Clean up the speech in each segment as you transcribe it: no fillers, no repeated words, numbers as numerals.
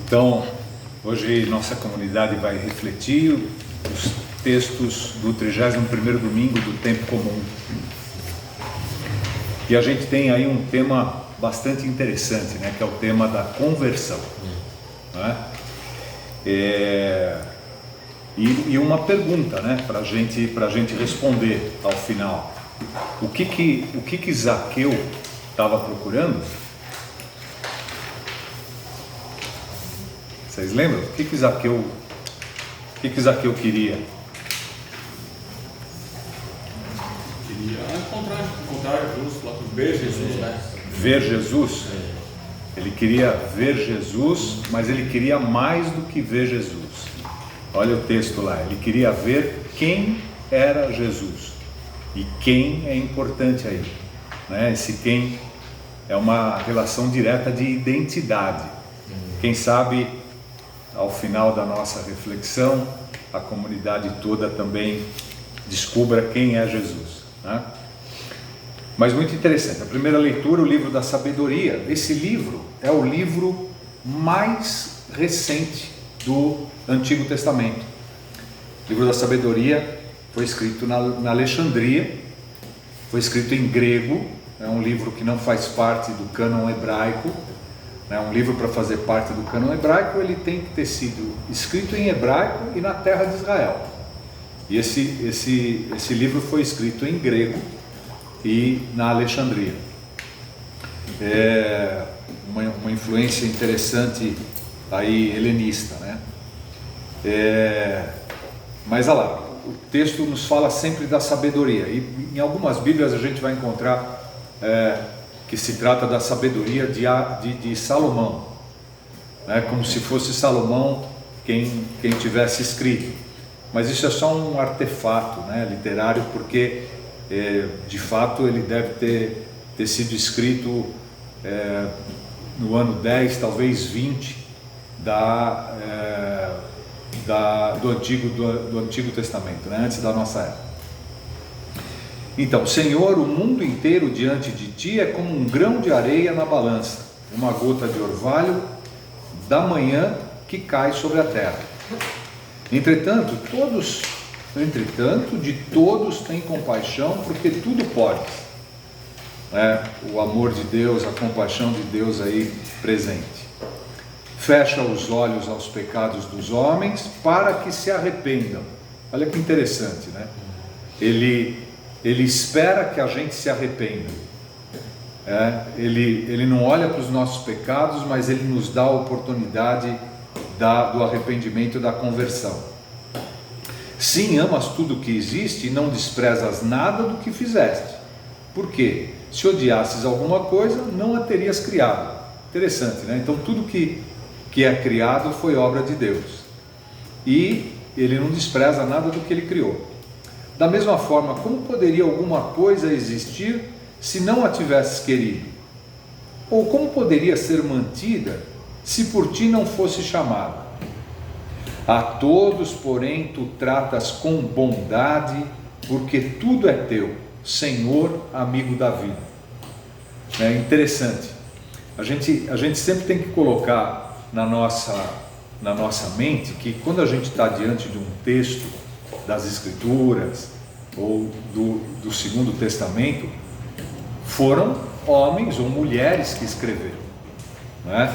Então, hoje nossa comunidade vai refletir os textos do 31º domingo do tempo comum. E a gente tem aí um tema bastante interessante, né, que é o tema da conversão, né? E uma pergunta, né, para gente responder ao final. O que Zaqueu estava procurando? Vocês lembram? O que Zaqueu queria? Queria encontrar Jesus, ver Jesus, né? Ver Jesus? Ele queria ver Jesus, mas ele queria mais do que ver Jesus. Olha o texto lá, ele queria ver quem era Jesus. E quem é importante aí, né? Esse quem é uma relação direta de identidade. Quem sabe, ao final da nossa reflexão, a comunidade toda também descubra quem é Jesus, né? Mas muito interessante, a primeira leitura, o livro da sabedoria. Esse livro é o livro mais recente do Antigo Testamento. O livro da sabedoria foi escrito na Alexandria, foi escrito em grego, é um livro que não faz parte do cânon hebraico. É um livro, para fazer parte do cânon hebraico, ele tem que ter sido escrito em hebraico e na terra de Israel. E esse livro foi escrito em grego e na Alexandria. É uma influência interessante aí helenista, né? Mas olha lá, o texto nos fala sempre da sabedoria, e em algumas Bíblias a gente vai encontrar que se trata da sabedoria de Salomão, né? Como se fosse Salomão quem tivesse escrito. Mas isso é só um artefato, né, literário, porque de fato ele deve ter sido escrito no ano 10, talvez 20 do Antigo Testamento, né, antes da nossa época. Então, Senhor, o mundo inteiro diante de Ti é como um grão de areia na balança, uma gota de orvalho da manhã que cai sobre a terra. Entretanto, de todos tem compaixão, porque tudo pode. O amor de Deus, a compaixão de Deus aí presente. Fecha os olhos aos pecados dos homens para que se arrependam. Olha que interessante, né? Ele espera que a gente se arrependa. Ele não olha para os nossos pecados, mas ele nos dá a oportunidade do arrependimento e da conversão. Sim, amas tudo o que existe e não desprezas nada do que fizeste. Por quê? Se odiasses alguma coisa, não a terias criado. Interessante, né? Então tudo que é criado foi obra de Deus. E ele não despreza nada do que ele criou. Da mesma forma, como poderia alguma coisa existir se não a tivesses querido? Ou como poderia ser mantida se por ti não fosse chamada? A todos, porém, tu tratas com bondade, porque tudo é teu, Senhor, amigo da vida. É interessante. A gente sempre tem que colocar na nossa mente que quando a gente está diante de um texto das Escrituras ou do Segundo Testamento, foram homens ou mulheres que escreveram, né?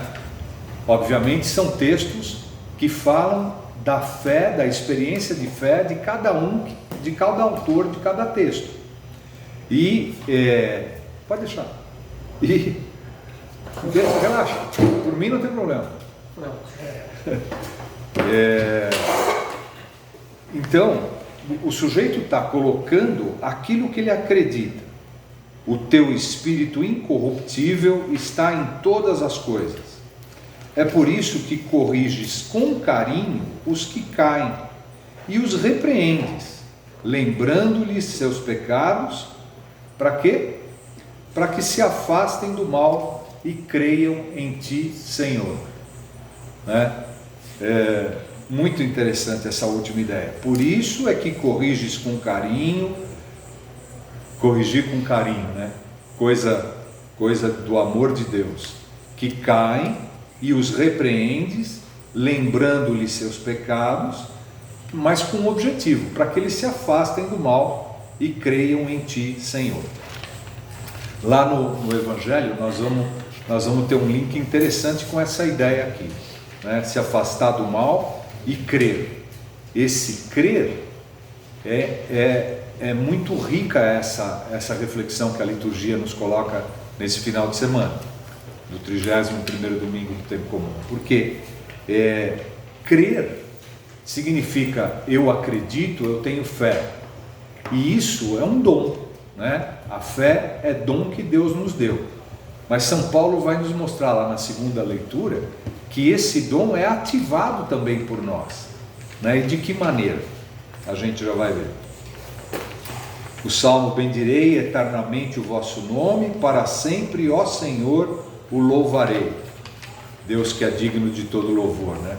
Obviamente são textos que falam da fé, da experiência de fé de cada autor de cada texto. E pode deixar. E relaxa, por mim não tem problema. Então, o sujeito está colocando aquilo que ele acredita. O teu espírito incorruptível está em todas as coisas. É por isso que corriges com carinho os que caem e os repreendes, lembrando-lhes seus pecados. Para quê? Para que se afastem do mal e creiam em Ti, Senhor. Muito interessante essa última ideia. Por isso é que corriges com carinho. Corrigir com carinho, né? Coisa do amor de Deus, que caem e os repreendes, lembrando-lhes seus pecados, mas com um objetivo, para que eles se afastem do mal e creiam em ti, Senhor. Lá no Evangelho nós vamos ter um link interessante com essa ideia aqui, né? Se afastar do mal e crer. Esse crer é muito rica essa reflexão que a liturgia nos coloca nesse final de semana, do 31º domingo do tempo comum. Porque crer significa eu acredito, eu tenho fé, e isso é um dom, né? A fé é dom que Deus nos deu, mas São Paulo vai nos mostrar lá na segunda leitura que esse dom é ativado também por nós, né? E de que maneira? A gente já vai ver. O Salmo: bendirei eternamente o vosso nome, para sempre, ó Senhor, o louvarei. Deus que é digno de todo louvor, né?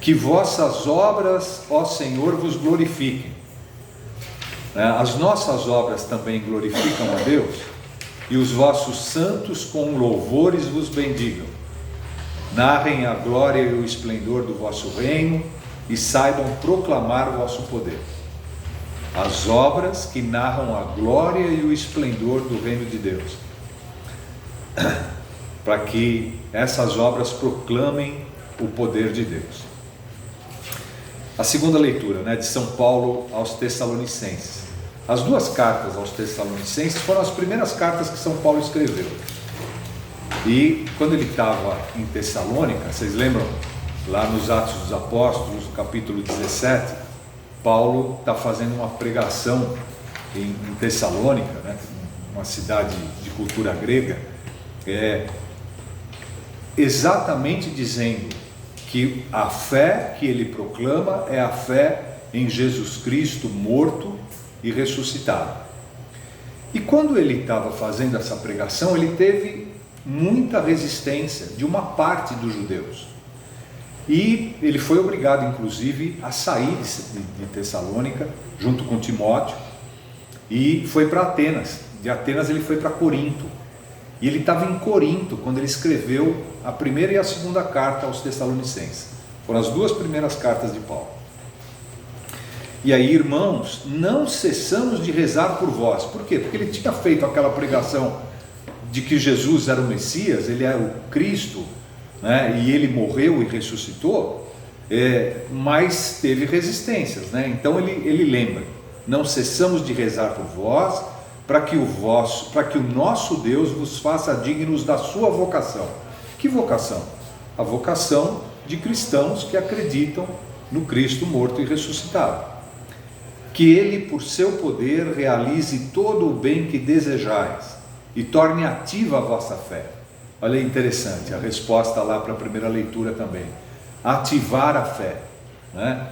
Que vossas obras, ó Senhor, vos glorifiquem. As nossas obras também glorificam a Deus, e os vossos santos com louvores vos bendigam. Narrem a glória e o esplendor do vosso reino, e saibam proclamar o vosso poder. As obras que narram a glória e o esplendor do reino de Deus, para que essas obras proclamem o poder de Deus. A segunda leitura, né, de São Paulo aos Tessalonicenses. As duas cartas aos Tessalonicenses foram as primeiras cartas que São Paulo escreveu. E quando ele estava em Tessalônica, vocês lembram? Lá nos Atos dos Apóstolos, capítulo 17, Paulo está fazendo uma pregação em Tessalônica, né, uma cidade de cultura grega, exatamente dizendo que a fé que ele proclama é a fé em Jesus Cristo morto e ressuscitado. E quando ele estava fazendo essa pregação, ele teve muita resistência de uma parte dos judeus. E ele foi obrigado, inclusive, a sair de Tessalônica, junto com Timóteo, e foi para Atenas. De Atenas ele foi para Corinto. E ele estava em Corinto quando ele escreveu a primeira e a segunda carta aos Tessalonicenses. Foram as duas primeiras cartas de Paulo. E aí, irmãos, não cessamos de rezar por vós. Por quê? Porque ele tinha feito aquela pregação de que Jesus era o Messias, ele era o Cristo, né? E ele morreu e ressuscitou, mas teve resistências, né? Então ele lembra: não cessamos de rezar por vós, para que o nosso Deus vos faça dignos da sua vocação. Que vocação? A vocação de cristãos que acreditam no Cristo morto e ressuscitado. Que ele, por seu poder, realize todo o bem que desejais e torne ativa a vossa fé. Olha, interessante a resposta lá para a primeira leitura também. Ativar a fé, né?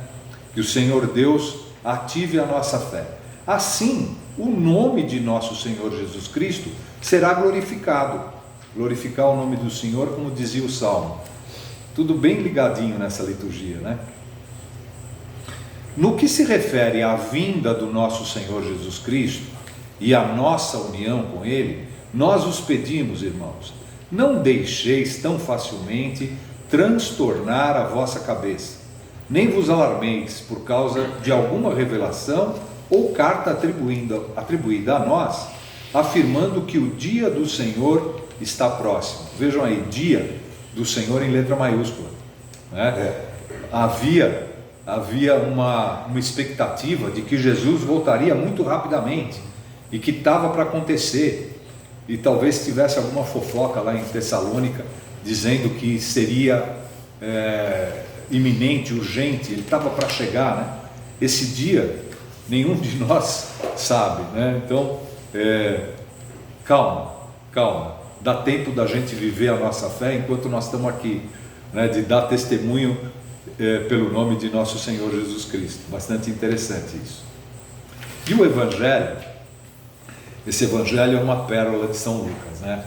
Que o Senhor Deus ative a nossa fé. Assim, o nome de nosso Senhor Jesus Cristo será glorificado. Glorificar o nome do Senhor, como dizia o Salmo. Tudo bem ligadinho nessa liturgia, né? No que se refere à vinda do nosso Senhor Jesus Cristo e à nossa união com Ele, nós os pedimos, irmãos, não deixeis tão facilmente transtornar a vossa cabeça, nem vos alarmeis por causa de alguma revelação ou carta atribuída a nós, afirmando que o dia do Senhor está próximo. Vejam aí, dia do Senhor em letra maiúscula, né? Havia uma expectativa de que Jesus voltaria muito rapidamente e que estava para acontecer, e talvez tivesse alguma fofoca lá em Tessalônica dizendo que seria iminente, urgente, ele estava para chegar, né? Esse dia nenhum de nós sabe, né? Então calma, dá tempo da gente viver a nossa fé enquanto nós estamos aqui, né? De dar testemunho pelo nome de nosso Senhor Jesus Cristo. Bastante interessante isso. E o Evangelho, esse Evangelho é uma pérola de São Lucas, né?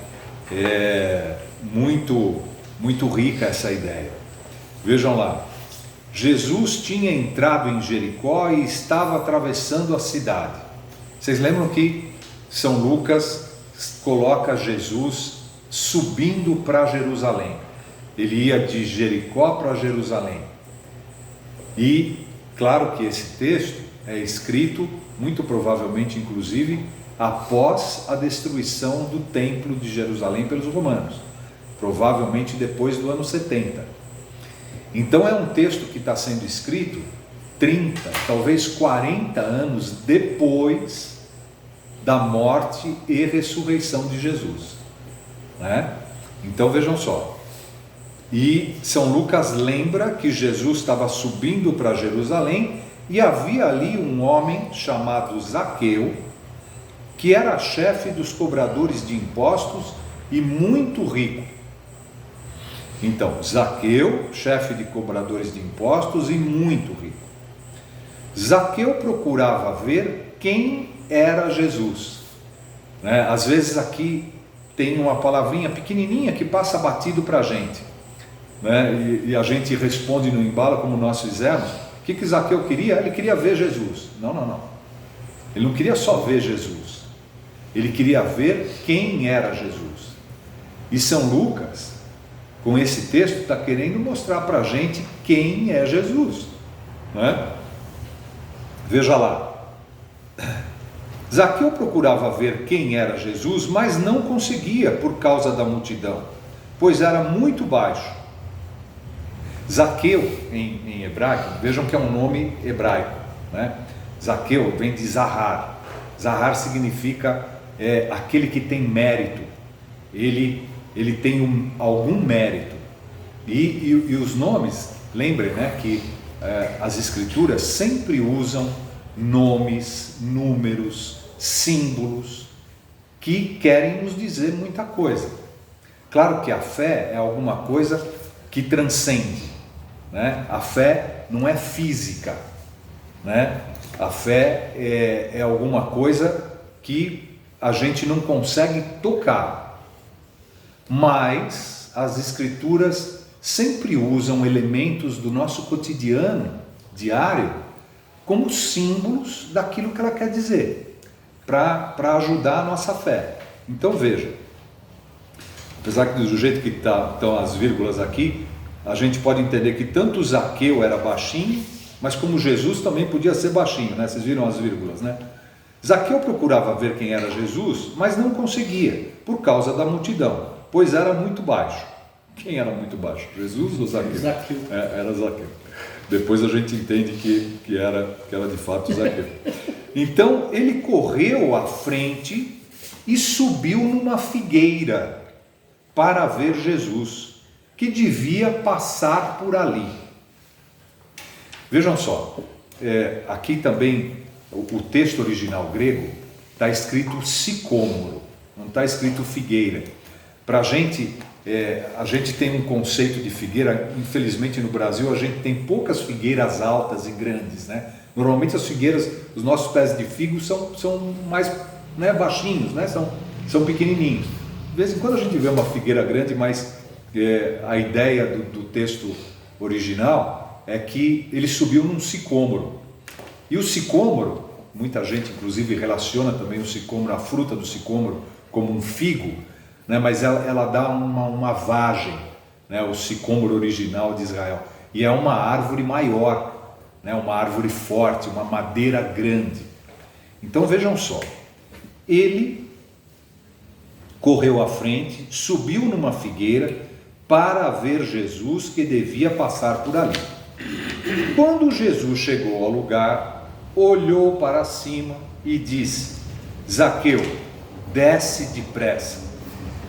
É muito rica essa ideia. Vejam lá, Jesus tinha entrado em Jericó e estava atravessando a cidade. Vocês lembram que São Lucas coloca Jesus subindo para Jerusalém. Ele ia de Jericó para Jerusalém. E claro que esse texto é escrito, muito provavelmente, inclusive, após a destruição do templo de Jerusalém pelos romanos, provavelmente depois do ano 70. Então é um texto que está sendo escrito 30, talvez 40 anos depois da morte e ressurreição de Jesus, né? Então vejam só, e São Lucas lembra que Jesus estava subindo para Jerusalém e havia ali um homem chamado Zaqueu, que era chefe dos cobradores de impostos e muito rico. Então, Zaqueu, chefe de cobradores de impostos e muito rico. Zaqueu procurava ver quem era Jesus, né? Às vezes aqui tem uma palavrinha pequenininha que passa batido para a gente, né? E a gente responde no embalo como nós fizemos. O que Zaqueu queria? Ele queria ver Jesus. Não. Ele não queria só ver Jesus. Ele queria ver quem era Jesus. E São Lucas, com esse texto, está querendo mostrar para a gente quem é Jesus, né? Veja lá. Zaqueu procurava ver quem era Jesus, mas não conseguia por causa da multidão, pois era muito baixo. Zaqueu, em hebraico, vejam que é um nome hebraico, né? Zaqueu vem de Zahar. Zahar significa aquele que tem mérito. Ele tem algum mérito. E os nomes, lembrem, né, que as escrituras sempre usam nomes, números, símbolos que querem nos dizer muita coisa. Claro que a fé é alguma coisa que transcende, né? A fé não é física, né? A fé é alguma coisa que a gente não consegue tocar, mas as escrituras sempre usam elementos do nosso cotidiano, diário, como símbolos daquilo que ela quer dizer, para ajudar a nossa fé. Então veja, apesar que do jeito que estão as vírgulas aqui, a gente pode entender que tanto Zaqueu era baixinho, mas como Jesus também podia ser baixinho, né? Vocês viram as vírgulas, né? Zaqueu procurava ver quem era Jesus, mas não conseguia, por causa da multidão, pois era muito baixo. Quem era muito baixo? Jesus ou Zaqueu? Zaqueu. Era Zaqueu. Depois a gente entende que era de fato Zaqueu. Então ele correu à frente e subiu numa figueira para ver Jesus, que devia passar por ali. Vejam só, aqui também o texto original grego está escrito sicômoro, não está escrito figueira. Para a gente tem um conceito de figueira, infelizmente no Brasil a gente tem poucas figueiras altas e grandes, né? Normalmente as figueiras, os nossos pés de figo são mais, né, baixinhos, né? São pequenininhos. De vez em quando a gente vê uma figueira grande, mas a ideia do texto original é que ele subiu num sicômoro. E o sicômoro, muita gente inclusive relaciona também o sicômoro, a fruta do sicômoro, como um figo, né? Mas ela dá uma vagem, né? O sicômoro original de Israel. E é uma árvore maior, né? Uma árvore forte, uma madeira grande. Então vejam só, ele correu à frente, subiu numa figueira para ver Jesus, que devia passar por ali. Quando Jesus chegou ao lugar, olhou para cima e disse: Zaqueu, desce depressa,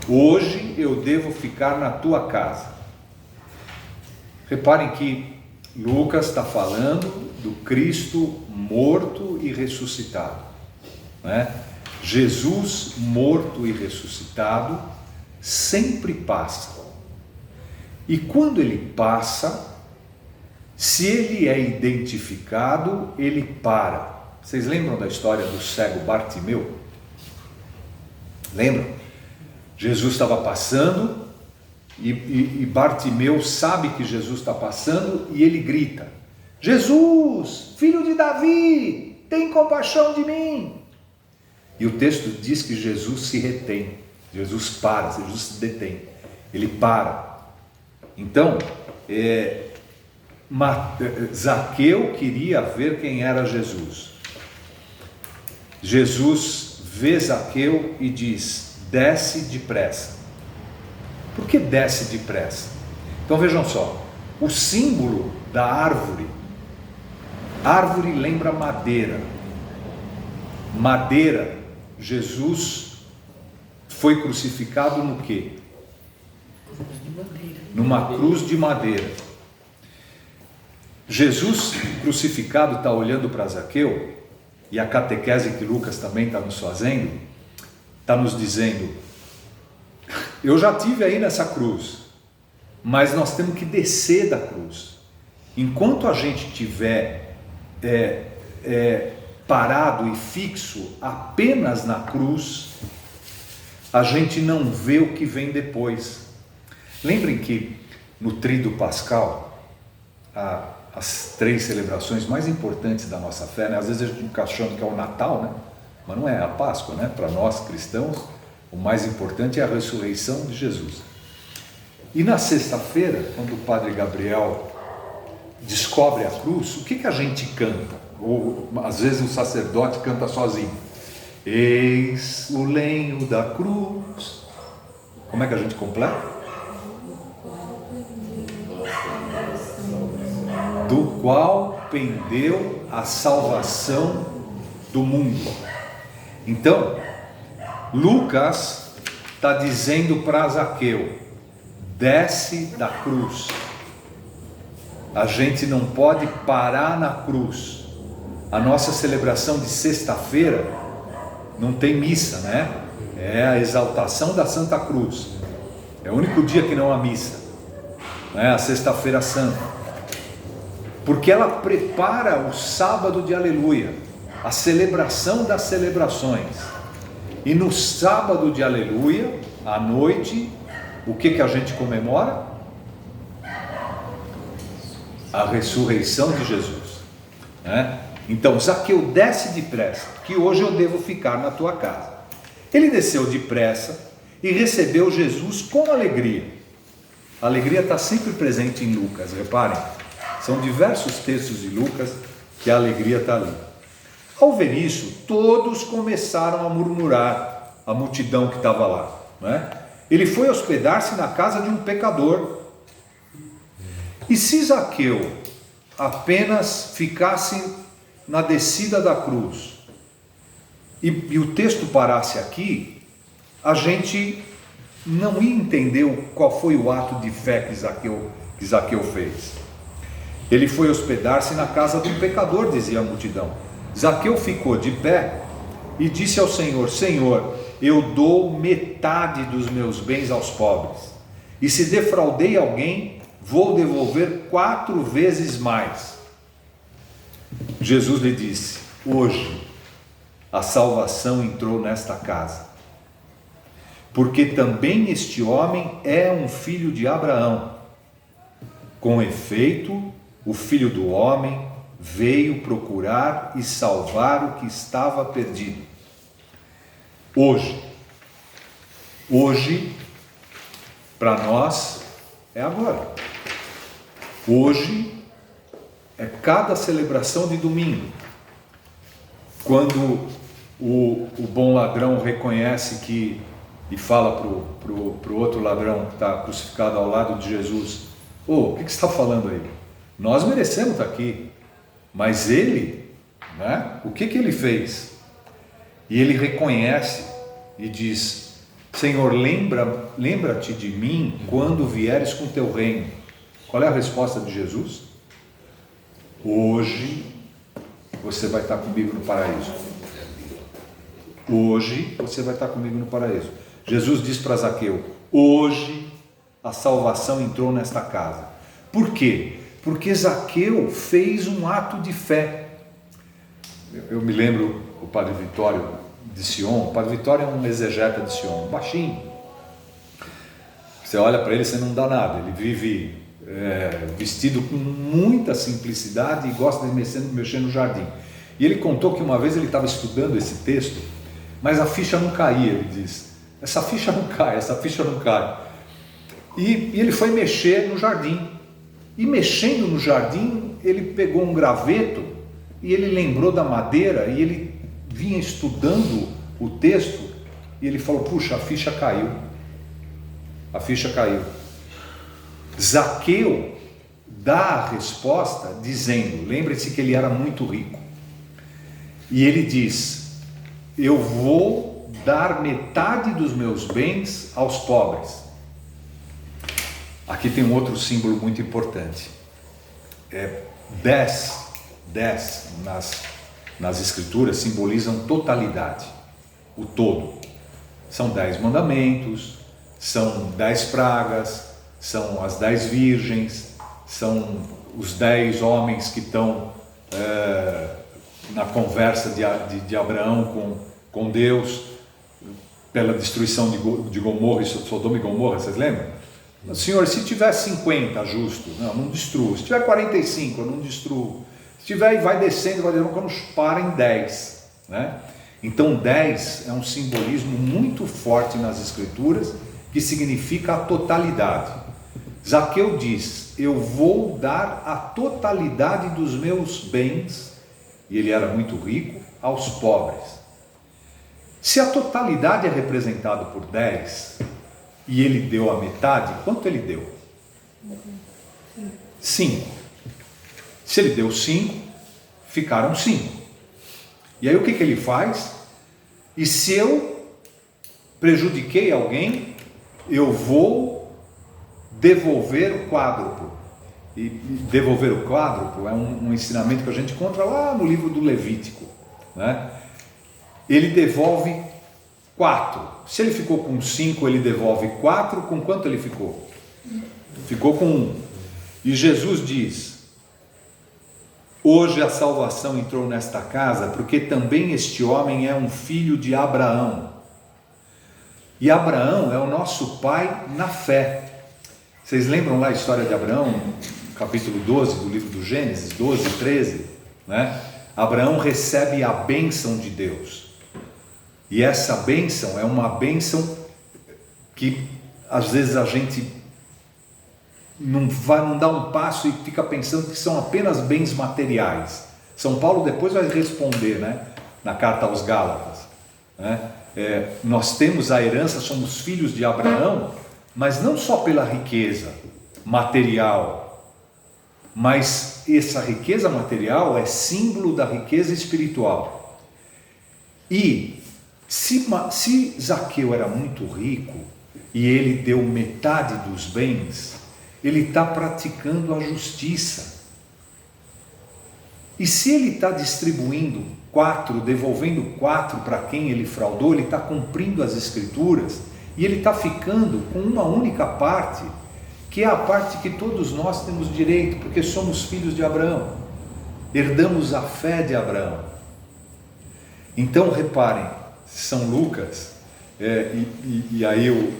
hoje eu devo ficar na tua casa. Reparem que Lucas está falando do Cristo morto e ressuscitado, né? Jesus morto e ressuscitado sempre passa. E quando ele passa, se ele é identificado, ele para. Vocês lembram da história do cego Bartimeu? Lembram? Jesus estava passando e Bartimeu sabe que Jesus está passando e ele grita: Jesus, filho de Davi, tem compaixão de mim. E o texto diz que Jesus se retém, Jesus para, Jesus se detém, ele para. Então, Zaqueu queria ver quem era Jesus. Jesus vê Zaqueu e diz: desce depressa. Por que desce depressa? Então vejam só, o símbolo da árvore lembra madeira. Madeira, Jesus foi crucificado no quê? Numa cruz de madeira. Jesus crucificado está olhando para Zaqueu, e a catequese que Lucas também está nos fazendo, está nos dizendo: eu já estive aí nessa cruz, mas nós temos que descer da cruz. Enquanto a gente estiver parado e fixo apenas na cruz, a gente não vê o que vem depois. Lembrem que no Tríduo Pascal, as 3 celebrações mais importantes da nossa fé, né? Às vezes a gente fica achando que é o Natal, né? Mas não é, a Páscoa, né? Para nós cristãos, o mais importante é a ressurreição de Jesus. E na sexta-feira, quando o Padre Gabriel descobre a cruz, o que a gente canta? Ou às vezes o sacerdote canta sozinho: eis o lenho da cruz. Como é que a gente completa? Do qual pendeu a salvação do mundo. Então, Lucas está dizendo para Zaqueu: desce da cruz. A gente não pode parar na cruz. A nossa celebração de sexta-feira não tem missa, né? É a exaltação da Santa Cruz. É o único dia que não há missa, né? A sexta-feira santa. Porque ela prepara o sábado de aleluia, a celebração das celebrações. E no sábado de aleluia, à noite, o que a gente comemora? A ressurreição de Jesus, né? Então, Zaqueu, desce depressa, que hoje eu devo ficar na tua casa. Ele desceu depressa e recebeu Jesus com alegria. A alegria está sempre presente em Lucas, reparem. São diversos textos de Lucas que a alegria está ali. Ao ver isso, todos começaram a murmurar, a multidão que estava lá, né? Ele foi hospedar-se na casa de um pecador. E se Zaqueu apenas ficasse na descida da cruz e o texto parasse aqui, a gente não ia entender qual foi o ato de fé que Zaqueu fez. Ele foi hospedar-se na casa de um pecador, dizia a multidão. Zaqueu ficou de pé e disse ao Senhor: Senhor, eu dou metade dos meus bens aos pobres, e se defraudei alguém, vou devolver 4 vezes mais. Jesus lhe disse: hoje a salvação entrou nesta casa, porque também este homem é um filho de Abraão. Com efeito, o Filho do Homem veio procurar e salvar o que estava perdido. Hoje, para nós, é agora. Hoje é cada celebração de domingo, quando o bom ladrão reconhece que, e fala pro outro ladrão que está crucificado ao lado de Jesus: o que você está falando aí? Nós merecemos estar aqui, mas ele, né? O que ele fez? E ele reconhece e diz: Senhor, lembra-te de mim quando vieres com teu reino. Qual é a resposta de Jesus? Hoje você vai estar comigo no paraíso. Hoje você vai estar comigo no paraíso. Jesus diz para Zaqueu: hoje a salvação entrou nesta casa. Por quê? Porque Zaqueu fez um ato de fé. Eu me lembro o Padre Vitório de Sion. O Padre Vitório é um exegeta de Sion, baixinho. Você olha para ele, você não dá nada. Ele vive vestido com muita simplicidade e gosta de mexer no jardim. E ele contou que uma vez ele estava estudando esse texto, mas a ficha não caía. Ele diz: essa ficha não cai, essa ficha não cai. E ele foi mexer no jardim. E mexendo no jardim, ele pegou um graveto e ele lembrou da madeira e ele vinha estudando o texto e ele falou, puxa, a ficha caiu. A ficha caiu. Zaqueu dá a resposta dizendo, lembre-se que ele era muito rico. E ele diz, eu vou dar metade dos meus bens aos pobres. Aqui tem um outro símbolo muito importante. 10 nas escrituras simbolizam totalidade, o todo. São 10 mandamentos, são 10 pragas, são as 10 virgens, são os 10 homens que estão na conversa de Abraão com Deus, pela destruição de Gomorra, Sodoma e Gomorra, vocês lembram? Senhor, se tiver 50 justos, não destruo. Se tiver 45, eu não destruo. Se tiver, e vai descendo, quando para em 10, né? Então 10 é um simbolismo muito forte nas escrituras, que significa a totalidade. Zaqueu diz, eu vou dar a totalidade dos meus bens, e ele era muito rico, aos pobres. Se a totalidade é representada por 10, e ele deu a metade, quanto ele deu? 5. Se ele deu 5, ficaram 5. E aí o que ele faz? E se eu prejudiquei alguém, eu vou devolver o quádruplo. E devolver o quádruplo é um ensinamento que a gente encontra lá no livro do Levítico, né? Ele devolve 4. Se ele ficou com 5, ele devolve 4. Com quanto ele ficou? Ficou com 1. E Jesus diz, hoje a salvação entrou nesta casa, porque também este homem é um filho de Abraão. E Abraão é o nosso pai na fé. Vocês lembram lá a história de Abraão, capítulo 12 do livro do Gênesis, 12, 13, né? Abraão recebe a bênção de Deus. E essa bênção é uma bênção que às vezes a gente não dá um passo e fica pensando que são apenas bens materiais. São Paulo depois vai responder, né, na carta aos Gálatas, né? Nós temos a herança, somos filhos de Abraão, mas não só pela riqueza material, mas essa riqueza material é símbolo da riqueza espiritual. E se Zaqueu era muito rico e ele deu metade dos bens, ele está praticando a justiça. E se ele está distribuindo 4, devolvendo 4 para quem ele fraudou, ele está cumprindo as escrituras e ele está ficando com uma única parte, que é a parte que todos nós temos direito, porque somos filhos de Abraão, herdamos a fé de Abraão. Então reparem, São Lucas, e aí o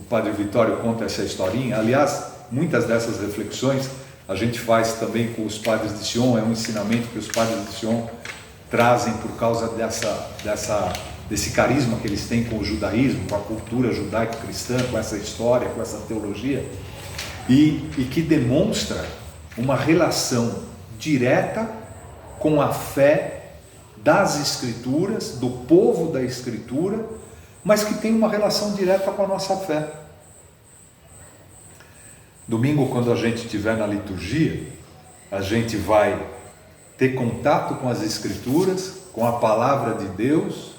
Padre Vitório conta essa historinha. Aliás, muitas dessas reflexões a gente faz também com os padres de Sion, é um ensinamento que os padres de Sion trazem por causa desse carisma que eles têm com o judaísmo, com a cultura judaico-cristã, com essa história, com essa teologia, e que demonstra uma relação direta com a fé das Escrituras, do povo da Escritura, mas que tem uma relação direta com a nossa fé. Domingo, quando a gente estiver na liturgia, a gente vai ter contato com as Escrituras, com a palavra de Deus,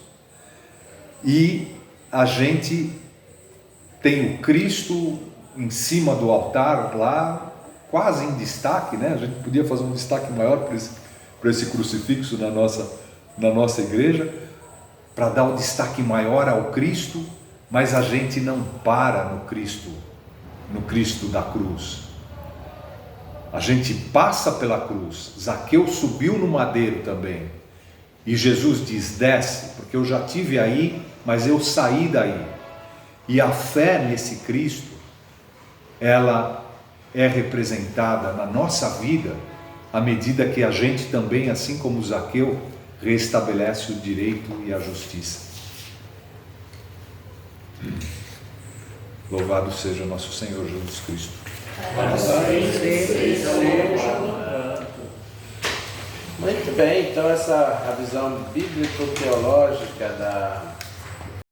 e a gente tem o Cristo em cima do altar lá, quase em destaque, né? A gente podia fazer um destaque maior para esse crucifixo na nossa igreja, para dar um destaque maior ao Cristo, mas a gente não para no Cristo da cruz. A gente passa pela cruz. Zaqueu subiu no madeiro também, e Jesus diz, desce, porque eu já estive aí, mas eu saí daí. E a fé nesse Cristo, ela é representada na nossa vida, à medida que a gente também, assim como Zaqueu, restabelece o direito e a justiça. Louvado seja nosso Senhor Jesus Cristo. Muito bem, então essa a visão bíblico-teológica da